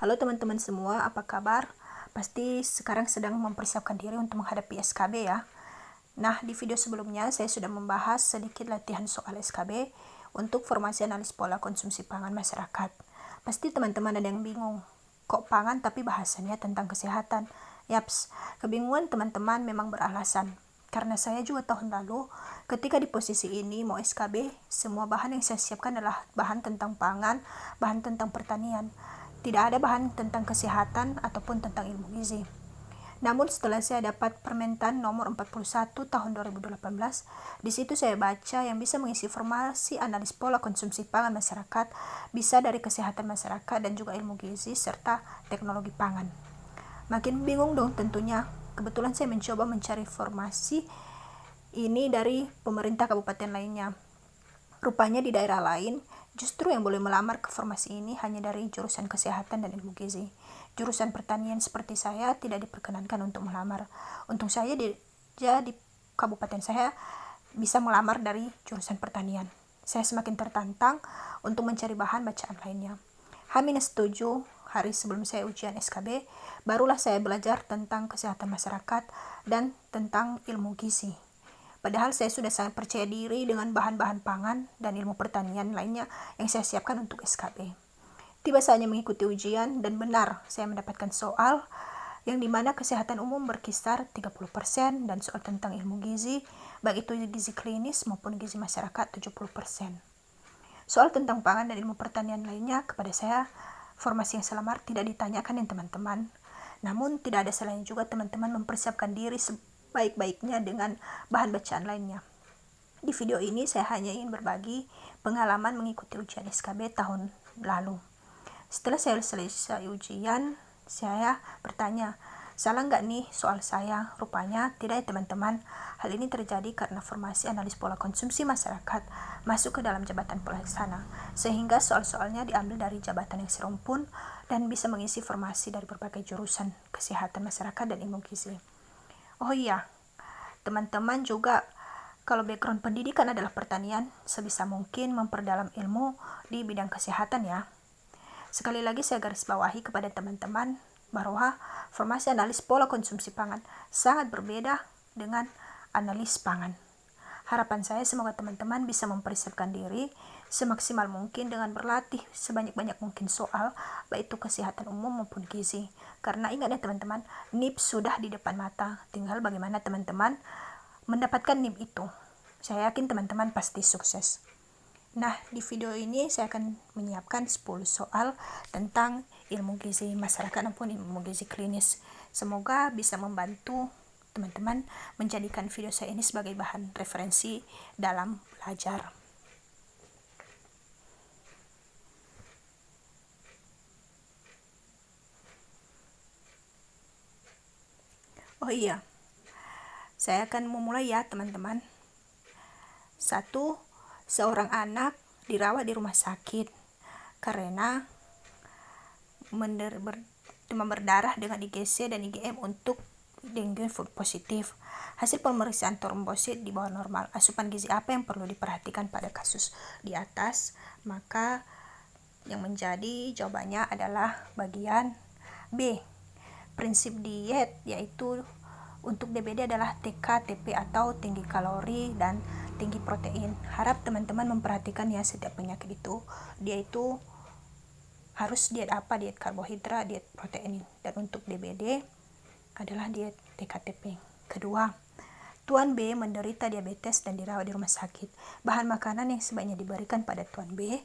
Halo teman-teman semua, apa kabar? Pasti sekarang sedang mempersiapkan diri untuk menghadapi SKB ya. Nah, di video sebelumnya saya sudah membahas sedikit latihan soal SKB untuk formasi analis pola konsumsi pangan masyarakat. Pasti teman-teman ada yang bingung, kok pangan tapi bahasanya tentang kesehatan? Yaps, kebingungan teman-teman memang beralasan. Karena saya juga tahun lalu, ketika di posisi ini mau SKB, semua bahan yang saya siapkan adalah bahan tentang pangan, bahan tentang pertanian. Tidak ada bahan tentang kesehatan ataupun tentang ilmu gizi. Namun setelah saya dapat Permentan nomor 41 tahun 2018, di situ saya baca yang bisa mengisi formasi analis pola konsumsi pangan masyarakat bisa dari kesehatan masyarakat dan juga ilmu gizi serta teknologi pangan. Makin bingung dong tentunya. Kebetulan saya mencoba mencari informasi ini dari pemerintah kabupaten lainnya. Rupanya di daerah lain, justru yang boleh melamar ke formasi ini hanya dari jurusan kesehatan dan ilmu gizi. Jurusan pertanian seperti saya tidak diperkenankan untuk melamar. Untung saya di kabupaten saya bisa melamar dari jurusan pertanian. Saya semakin tertantang untuk mencari bahan bacaan lainnya. H-7 hari sebelum saya ujian SKB, barulah saya belajar tentang kesehatan masyarakat dan tentang ilmu gizi. Padahal saya sudah sangat percaya diri dengan bahan-bahan pangan dan ilmu pertanian lainnya yang saya siapkan untuk SKB. Tiba saatnya mengikuti ujian dan benar saya mendapatkan soal yang dimana kesehatan umum berkisar 30% dan soal tentang ilmu gizi, baik itu gizi klinis maupun gizi masyarakat 70%. Soal tentang pangan dan ilmu pertanian lainnya kepada saya, formasi yang selamar tidak ditanyakan ya teman-teman. Namun tidak ada salahnya juga teman-teman mempersiapkan diri baik-baiknya dengan bahan bacaan lainnya. Di video ini saya hanya ingin berbagi pengalaman mengikuti ujian SKB tahun lalu. Setelah saya selesai ujian, saya bertanya, salah nggak nih soal saya? Rupanya tidak ya teman-teman. Hal ini terjadi karena formasi analis pola konsumsi masyarakat masuk ke dalam jabatan pelaksana, sehingga soal-soalnya diambil dari jabatan yang serumpun dan bisa mengisi formasi dari berbagai jurusan kesehatan masyarakat dan ilmu gizi. Oh iya, teman-teman juga kalau background pendidikan adalah pertanian, sebisa mungkin memperdalam ilmu di bidang kesehatan ya. Sekali lagi saya garis bawahi kepada teman-teman bahwa formasi analis pola konsumsi pangan sangat berbeda dengan analis pangan. Harapan saya semoga teman-teman bisa mempersiapkan diri semaksimal mungkin dengan berlatih sebanyak-banyak mungkin soal, baik itu kesehatan umum maupun gizi. Karena ingat ya teman-teman, NIP sudah di depan mata, tinggal bagaimana teman-teman mendapatkan NIP itu. Saya yakin teman-teman pasti sukses. Nah, di video ini saya akan menyiapkan 10 soal tentang ilmu gizi masyarakat maupun ilmu gizi klinis. Semoga bisa membantu teman-teman menjadikan video saya ini sebagai bahan referensi dalam belajar. Oh iya, saya akan memulai ya teman-teman. 1. Seorang anak dirawat di rumah sakit karena demam berdarah dengan IgC dan IgM untuk dengue positif. Hasil pemeriksaan trombosit di bawah normal. Asupan gizi apa yang perlu diperhatikan pada kasus di atas? Maka yang menjadi jawabannya adalah bagian B. Prinsip diet, yaitu untuk DBD adalah TK, TP atau tinggi kalori dan tinggi protein. Harap teman-teman memperhatikan ya setiap penyakit itu, dia itu harus diet apa, diet karbohidrat, diet protein. Dan untuk DBD adalah diet TKTP. Kedua, Tuan B menderita diabetes dan dirawat di rumah sakit. Bahan makanan yang sebaiknya diberikan pada Tuan B.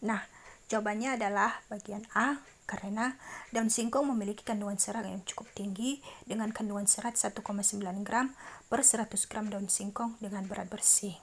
Nah, jawabannya adalah bagian A, karena daun singkong memiliki kandungan serat yang cukup tinggi dengan kandungan serat 1,9 gram per 100 gram daun singkong dengan berat bersih.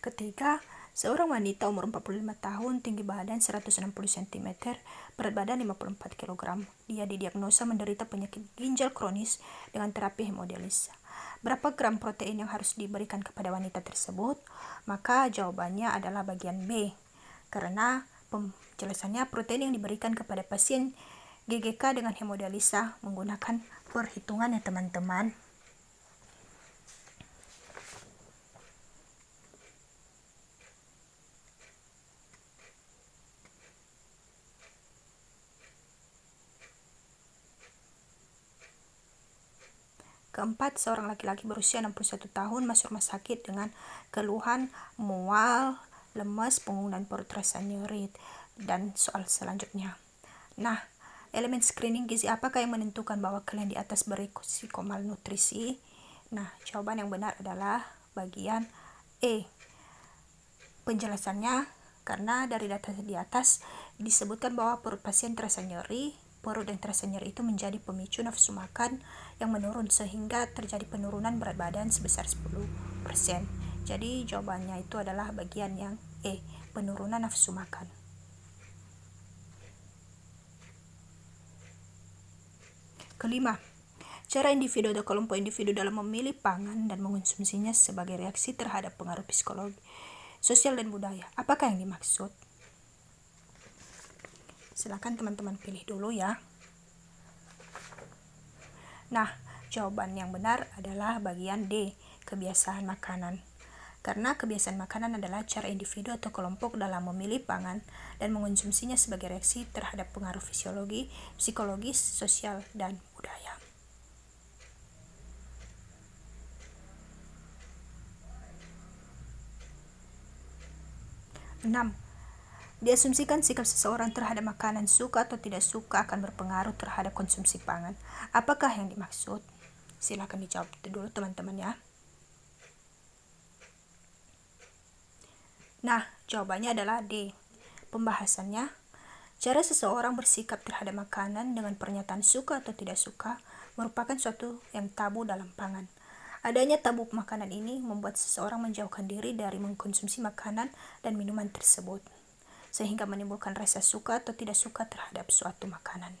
Ketiga, seorang wanita umur 45 tahun, tinggi badan 160 cm, berat badan 54 kg. Dia didiagnosa menderita penyakit ginjal kronis dengan terapi hemodialisa. Berapa gram protein yang harus diberikan kepada wanita tersebut? Maka jawabannya adalah bagian B. karena penjelasannya protein yang diberikan kepada pasien GGK dengan hemodialisa menggunakan perhitungan ya teman-teman. Keempat, seorang laki-laki berusia 61 tahun masuk rumah sakit dengan keluhan mual, lemas, punggung dan perut rasa nyeri. Dan soal selanjutnya. Nah, elemen screening gizi apakah yang menentukan bahwa kalian di atas berisiko malnutrisi? Nah, jawaban yang benar adalah bagian E. Penjelasannya, karena dari data di atas disebutkan bahwa perut pasien terasa nyeri, perut dan terasa nyeri itu menjadi pemicu nafsu makan yang menurun sehingga terjadi penurunan berat badan sebesar 10%. Jadi jawabannya itu adalah bagian yang E, penurunan nafsu makan. Kelima, cara individu atau kelompok individu dalam memilih pangan dan mengonsumsinya sebagai reaksi terhadap pengaruh psikologi, sosial dan budaya. Apakah yang dimaksud? Silakan teman-teman pilih dulu ya. Nah, jawaban yang benar adalah bagian D, kebiasaan makanan. Karena kebiasaan makanan adalah cara individu atau kelompok dalam memilih pangan dan mengonsumsinya sebagai reaksi terhadap pengaruh fisiologi, psikologis, sosial, dan budaya. Enam, diasumsikan sikap seseorang terhadap makanan suka atau tidak suka akan berpengaruh terhadap konsumsi pangan. Apakah yang dimaksud? Silakan dijawab dulu teman-teman ya. Nah, jawabannya adalah D. Pembahasannya, cara seseorang bersikap terhadap makanan dengan pernyataan suka atau tidak suka merupakan suatu yang tabu dalam pangan. Adanya tabu makanan ini membuat seseorang menjauhkan diri dari mengkonsumsi makanan dan minuman tersebut, sehingga menimbulkan rasa suka atau tidak suka terhadap suatu makanan.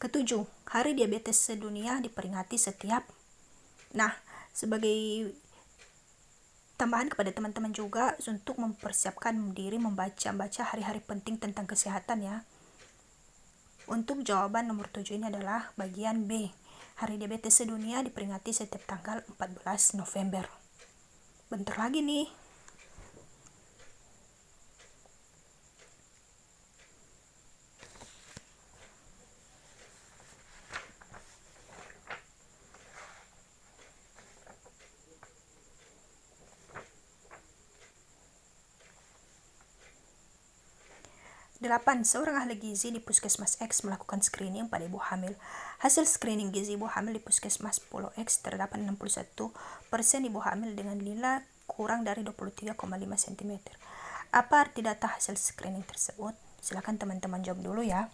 Ketujuh, Hari Diabetes Sedunia diperingati setiap. Nah, sebagai tambahan kepada teman-teman juga untuk mempersiapkan diri membaca hari-hari penting tentang kesehatan ya. Untuk jawaban nomor 7 ini adalah bagian B. Hari Diabetes Sedunia diperingati setiap tanggal 14 November. Bentar lagi nih. Delapan, seorang ahli gizi di Puskesmas X melakukan screening pada ibu hamil. Hasil screening gizi ibu hamil di Puskesmas Pulau X terdapat 61% ibu hamil dengan nilai kurang dari 23,5 cm. Apa arti data hasil screening tersebut? Silakan teman-teman jawab dulu ya.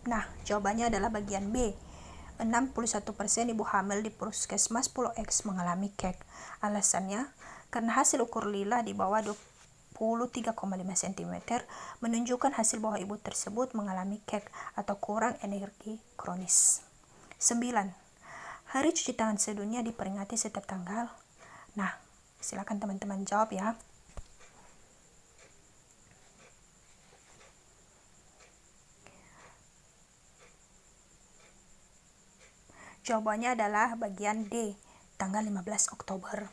Nah, jawabannya adalah bagian B. 61% ibu hamil di Puskesmas Pulau X mengalami KEK. Alasannya, karena hasil ukur lila di bawah 23,5 cm menunjukkan hasil bahwa ibu tersebut mengalami KEK atau kurang energi kronis. 9. Hari Cuci Tangan Sedunia diperingati setiap tanggal. Nah, silakan teman-teman jawab ya. Jawabannya adalah bagian D, tanggal 15 Oktober.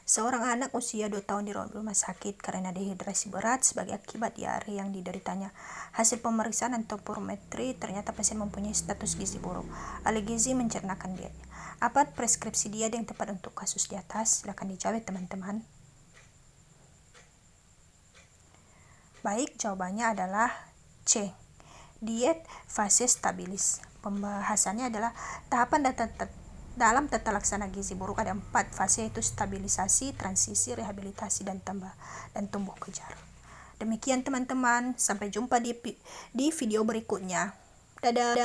Seorang anak usia 2 tahun dirawat rumah sakit karena dehidrasi berat sebagai akibat diare yang dideritanya. Hasil pemeriksaan antropometri ternyata pasien mempunyai status gizi buruk. Ahli gizi mencernakan dietnya. Apa preskripsi diet yang tepat untuk kasus di atas? Silakan dijawab teman-teman. Baik, jawabannya adalah C. Diet fase stabilis. Pembahasannya adalah tahapan dalam tata laksana gizi buruk ada 4 fase, yaitu stabilisasi, transisi, rehabilitasi, dan tumbuh kejar. Demikian teman-teman, sampai jumpa di video berikutnya. Dadah.